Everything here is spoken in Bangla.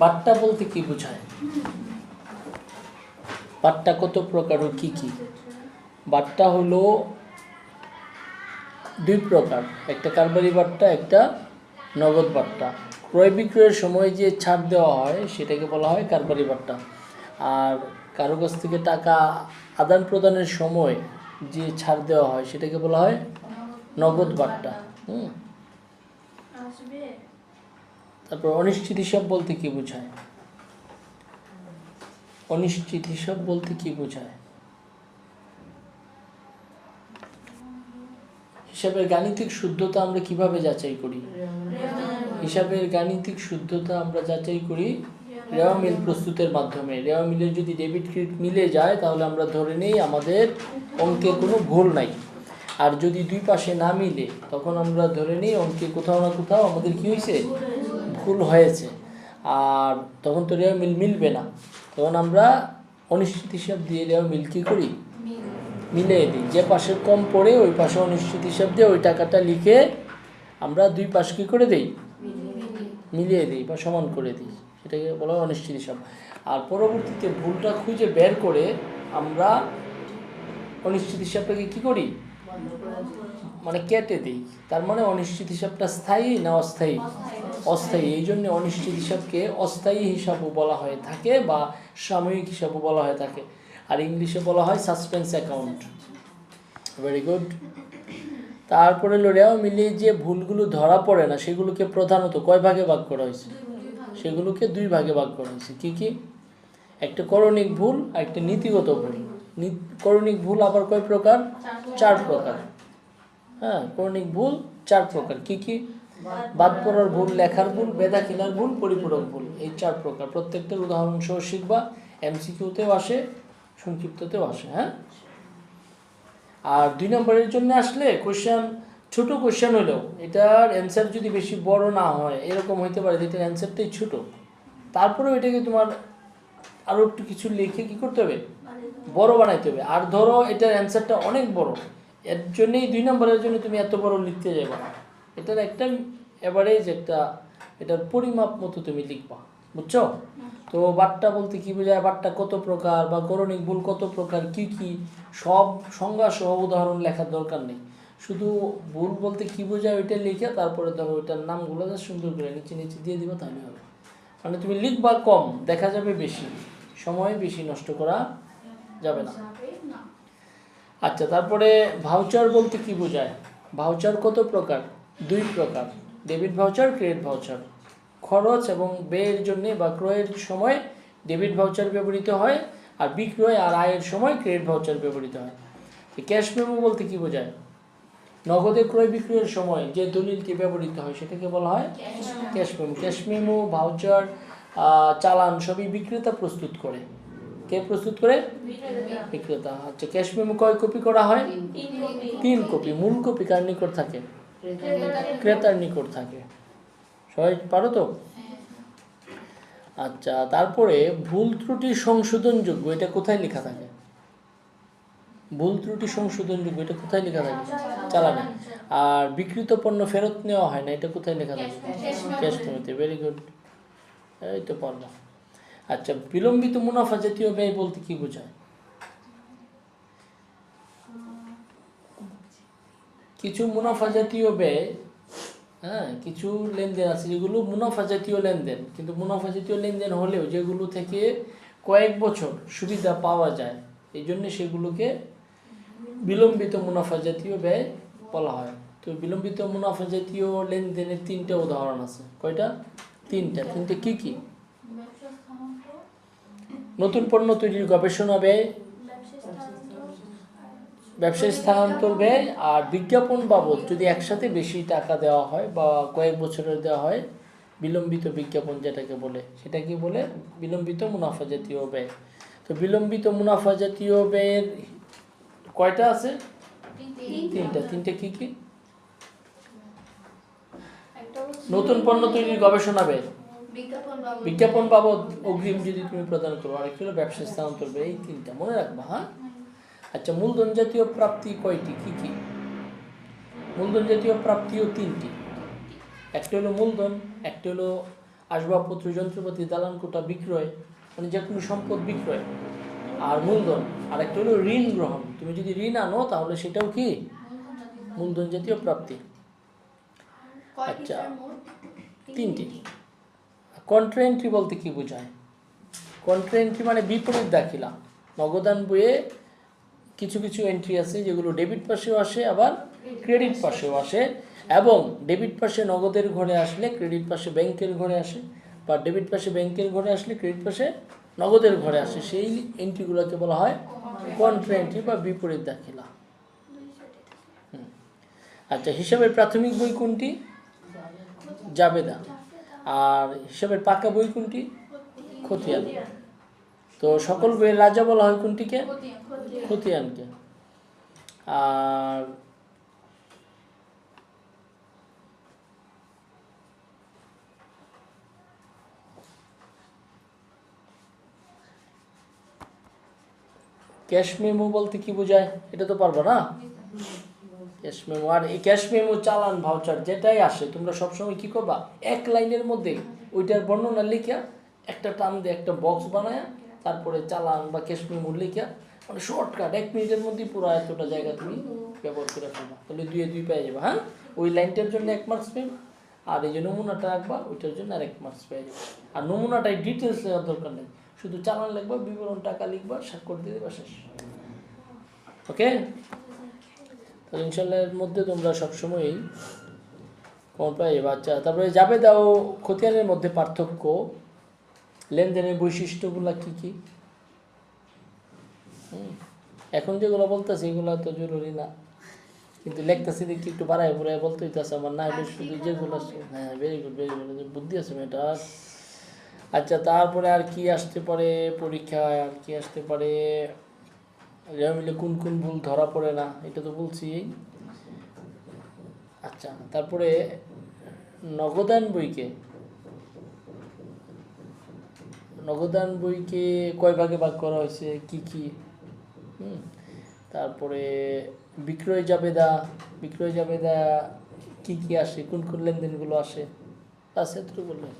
বাট্টা বলতে কি বোঝায়? বাট্টা কত প্রকার ও কি কি? বাট্টা হলো দুই প্রকার, একটা কারবারি বাট্টা, একটা নগদ বাট্টা। ক্রয় বিক্রয়ের সময় যে ছাড় দেওয়া হয় সেটাকে বলা হয় কারবারি বাট্টা, আর কারো কাছ থেকে টাকা আদান প্রদানের সময় যে ছাড় দেওয়া হয় সেটাকে বলা হয় নগদ বাট্টা। তারপর অনিশ্চিত হিসাব বলতে কি বোঝায়? অনিশ্চিত হিসাব বলতে কি বোঝায়? হিসাবের গাণিতিক শুদ্ধতা আমরা কিভাবে যাচাই করি? হিসাবের গাণিতিক শুদ্ধতা আমরা যাচাই করি রেওয়া মিল প্রস্তুতের মাধ্যমে। রেওয়া মিলের যদি ডেবিট ক্রেডিট মিলে যায় তাহলে আমরা ধরে নেই আমাদের অঙ্কে কোনো ভুল নাই, আর যদি দুই পাশে না মিলে তখন আমরা ধরে নিই অঙ্কে কোথাও না কোথাও আমাদের কি হয়েছে, ভুল হয়েছে, আর তখন তো রেওয়া মিল মিলবে না। তখন আমরা অনিশ্চিত হিসাব দিয়ে রেওয়া মিল কী করি, মিলিয়ে দিই। যে পাশে কম পড়ে ওই পাশে অনিশ্চিত হিসাব দিয়ে ওই টাকাটা লিখে আমরা দুই পাশ কী করে দিই, মিলিয়ে দিই বা সমান করে দিই, সেটাকে বলা হয় অনিশ্চিত হিসাব। আর পরবর্তীতে ভুলটা খুঁজে বের করে আমরা অনিশ্চিত হিসাবটাকে কী করি, মানে কেটে দিই। তার মানে অনিশ্চিত হিসাবটা স্থায়ী না অস্থায়ী? অস্থায়ী। এই জন্য অনিশ্চিত হিসাবকে অস্থায়ী হিসাবও বলা হয়ে থাকে বা সাময়িক হিসাবও বলা হয়ে থাকে, আর ইংলিশে বলা হয় সাসপেন্স অ্যাকাউন্ট। Very good. তারপরে রেওয়া মিলিয়ে যে ভুলগুলো ধরা পড়ে না সেগুলোকে প্রধানত কয় ভাগে ভাগ করা হয়েছে? সেগুলোকে দুই ভাগে ভাগ করা হয়েছে। কী কী? একটা করণিক ভুল আর একটা নীতিগত ভুল। করণিক ভুল আবার কয় প্রকার? চার প্রকার। হ্যাঁ, করণিক ভুল চার প্রকার। কি কি? বাদ পড়ার ভুল, লেখার ভুল, বেদা কিনার ভুল, পরিপূরক ভুল, এই চার প্রকার। প্রত্যেকটার উদাহরণ সহ শিখবা, এমসিকিউতেও আসে, সংক্ষিপ্ততেও আসে। হ্যাঁ, আর 2 নম্বরের জন্য আসলে কোশ্চেন, ছোট কোশ্চেন হলেও এটার অ্যান্সার যদি বেশি বড় না হয়, এরকম হইতে পারে এটার অ্যান্সারটাই ছোট, তারপরেও এটাকে তোমার আরও একটু কিছু লিখে কী করতে হবে, বড় বানাইতে হবে। আর ধরো এটার অ্যান্সারটা অনেক বড়, এর জন্যই 2 নম্বরের জন্য তুমি এত বড় লিখতে যাবে না, এটার একটা অ্যাভারেজ, একটা এটার পরিমাপ মতো তুমি লিখবা, বুঝছো? তো বাট্টা বলতে কি বোঝায়, বাট্টা কত প্রকার বা করণিক ভুল কত প্রকার, কি কি, সব সংজ্ঞা সহ উদাহরণ লেখার দরকার নেই। শুধু ভুল বলতে কি বোঝায় ওইটা লিখে তারপরে ধরো ওইটার নামগুলো সুন্দর করে নিচে নিচে দিয়ে দিবা, তাহলে হবে। মানে তুমি লিখবা কম, দেখা যাবে বেশি, সময় বেশি নষ্ট করা যাবে না। আচ্ছা, তারপরে ভাউচার বলতে কি বোঝায়? ভাউচার কত প্রকার? 2 প্রকার, ডেবিট ভাউচার, ক্রেডিট ভাউচার। খরচ এবং ব্যয়ের জন্য বা ক্রয়ের সময় ডেবিট ভাউচার ব্যবহৃত হয়, আর বিক্রয় আর আয়ের সময় ক্রেডিট ভাউচার ব্যবহৃত হয়। ক্যাশ মেমো বলতে কি বোঝায়? নগদে ক্রয় বিক্রয়ের সময় যে দলিলটি ব্যবহৃত হয় সেটাকে বলা হয় cash memo. Cash memo, voucher, চালান সবই বিক্রেতা প্রস্তুত করে। কে প্রস্তুত করে? বিক্রেতা। আচ্ছা, ক্যাশ মেমো কয় কপি করা হয়? 3 কপি। মূল কপি কার নিকট থাকে? ক্রেতার নিকট থাকে। সবাই পারো তো? আচ্ছা, তারপরে ভুল ত্রুটি সংশোধনযোগ্য, এটা কোথায় লেখা থাকে? ভুল ত্রুটি সংশোধনযোগ্য, এটা কোথায় লেখা থাকে? চালানে। আর বিক্রিত পণ্য ফেরত নেওয়া হয় না, এটা কোথায় লেখা থাকে? ক্যাশ মেমোতে। ভেরি গুড, এই তো পারলাম। আচ্ছা, বিলম্বিত মুনাফা জাতীয় ব্যয় বলতে কি বোঝায়? কিছু মুনাফা জাতীয় ব্যয়, হ্যাঁ, কিছু লেনদেন আছে যেগুলো মুনাফা জাতীয় লেনদেন, কিন্তু মুনাফা জাতীয় লেনদেন হলেও যেগুলো থেকে কয়েক বছর সুবিধা পাওয়া যায়, এই জন্য সেগুলোকে বিলম্বিত মুনাফা জাতীয় ব্যয় বলা হয়। তো বিলম্বিত মুনাফা জাতীয় লেনদেনের 3টা উদাহরণ আছে। কয়টা? 3টা কি কি? নতুন পণ্য তৈরির গবেষণা ব্যয়, ব্যবসায় স্থানান্তর ব্যয়, আর বিজ্ঞাপন বাবদ যদি একসাথে বেশি টাকা দেওয়া হয় বা কয়েক বছরের দেওয়া হয়, বিলম্বিত বিজ্ঞাপন যেটাকে বলে, সেটাকে বলে বিলম্বিত মুনাফা জাতীয় ব্যয়। তো বিলম্বিত মুনাফা জাতীয় ব্যয়ের কয়টা আছে? 3টা কি কি? নতুন পণ্য তৈরির গবেষণা ব্যয়, বিজ্ঞাপন বাবদ অগ্রিম যদি তুমি প্রদান করো, আরেকটা হলো ব্যবসায় স্থানান্তর ব্যয়। এই 3টা মনে রাখবা। হ্যাঁ, আচ্ছা, মূলধন জাতীয় প্রাপ্তি কয়টি, কি কি? মূলধন জাতীয় প্রাপ্তিও 3টি। একটা হলো মূলধন, একটা হলো আসবাবপত্র, যন্ত্রপাতি, দালান কোঠা বিক্রয়, মানে যে কোনো সম্পদ বিক্রয়, আর মূলধন। আর একটা হলো ঋণ গ্রহণ, তুমি যদি ঋণ আনো তাহলে সেটাও কি মূলধন জাতীয় প্রাপ্তি। আচ্ছা, তিনটি। কন্ট্রা এন্ট্রি বলতে কি বোঝায়? কন্ট্রা এন্ট্রি মানে বিপরীত দাখিলা। নগদান বইয়ে কিছু কিছু এন্ট্রি আছে যেগুলো ডেবিট পাশেও আসে, আবার ক্রেডিট পাশেও আসে, এবং ডেবিট পাশে নগদের ঘরে আসলে ক্রেডিট পাশে ব্যাংকের ঘরে আসে, বা ডেবিট পাশে ব্যাংকের ঘরে আসলে ক্রেডিট পাশে নগদের ঘরে আসে। সেই এন্ট্রিগুলোকে বলা হয় কন্ট্রা এন্ট্রি বা বিপরীত দাখিলা। আচ্ছা, হিসাবের প্রাথমিক বই কোনটি? জাবেদা। আর হিসাবের পাকা বই কোনটি? খতিয়ান। তো সকল বইয়ের রাজা বলা হয় কোনটিকে? খতিয়ানকে। আর ক্যাশ মেমো বলতে কি বোঝায়? এটা তো পারবো না। ক্যাশ মেমো, আর এই ক্যাশ মেমো, চালান, ভাউচার যেটাই আসে তোমরা সবসময় কি করবা, এক লাইনের মধ্যে ওইটার বর্ণনা লিখা একটা টান দিয়ে একটা বক্স বানায়, তারপরে চালান বা ক্যাশ মেমো লিখা, মানে শর্টকাট 1 মিনিটের মধ্যে পুরো এতটা জায়গা তুমি ব্যবহার করে ফেলবা, তাহলে 2 এ 2 পেয়ে যাবে। হ্যাঁ, ওই লাইনটার জন্য 1 মার্কস পেবা, আর এই যে নমুনাটা রাখবা ওইটার জন্য আর 1 মার্কস পেয়ে যাবে। আর নমুনাটাই ডিটেলস দেওয়ার দরকার নেই, শুধু চালান লিখবা, বিবরণ, টাকা লিখবা, স্বাক্ষর দিয়ে দেবা, শেষ। ওকে, তাহলে ইনশাল্লাহ এর মধ্যে তোমরা সবসময়ই কমন পাই যাবে। আচ্ছা, তারপরে জাবেদা ও খতিয়ানের মধ্যে পার্থক্য, লেনদেনের বৈশিষ্ট্যগুলো কি কি? এখন যেগুলো বলতেছি এগুলো তো জরুরি না, কিন্তু লেখতেছি দেখি একটু বাড়ায় বুড়ায় বলতে হইতেছে আমার, না এটা শুধু যেগুলো, হ্যাঁ ভেরি গুড ভেরি গুড, বুদ্ধি আছে মেয়েটার। আচ্ছা, তারপরে আর কি আসতে পারে পরীক্ষায়? আর কি আসতে পারে? মিলে কোন কোন ভুল ধরা পড়ে না, এটা তো বলছি। আচ্ছা, তারপরে নগদান বইকে কয় ভাগে ভাগ করা হয়েছে, কি কি? তারপরে বিক্রয় জাবেদা কি কি আসে, কোন কোন লেনদেনগুলো আসে, আছে তো বললেন।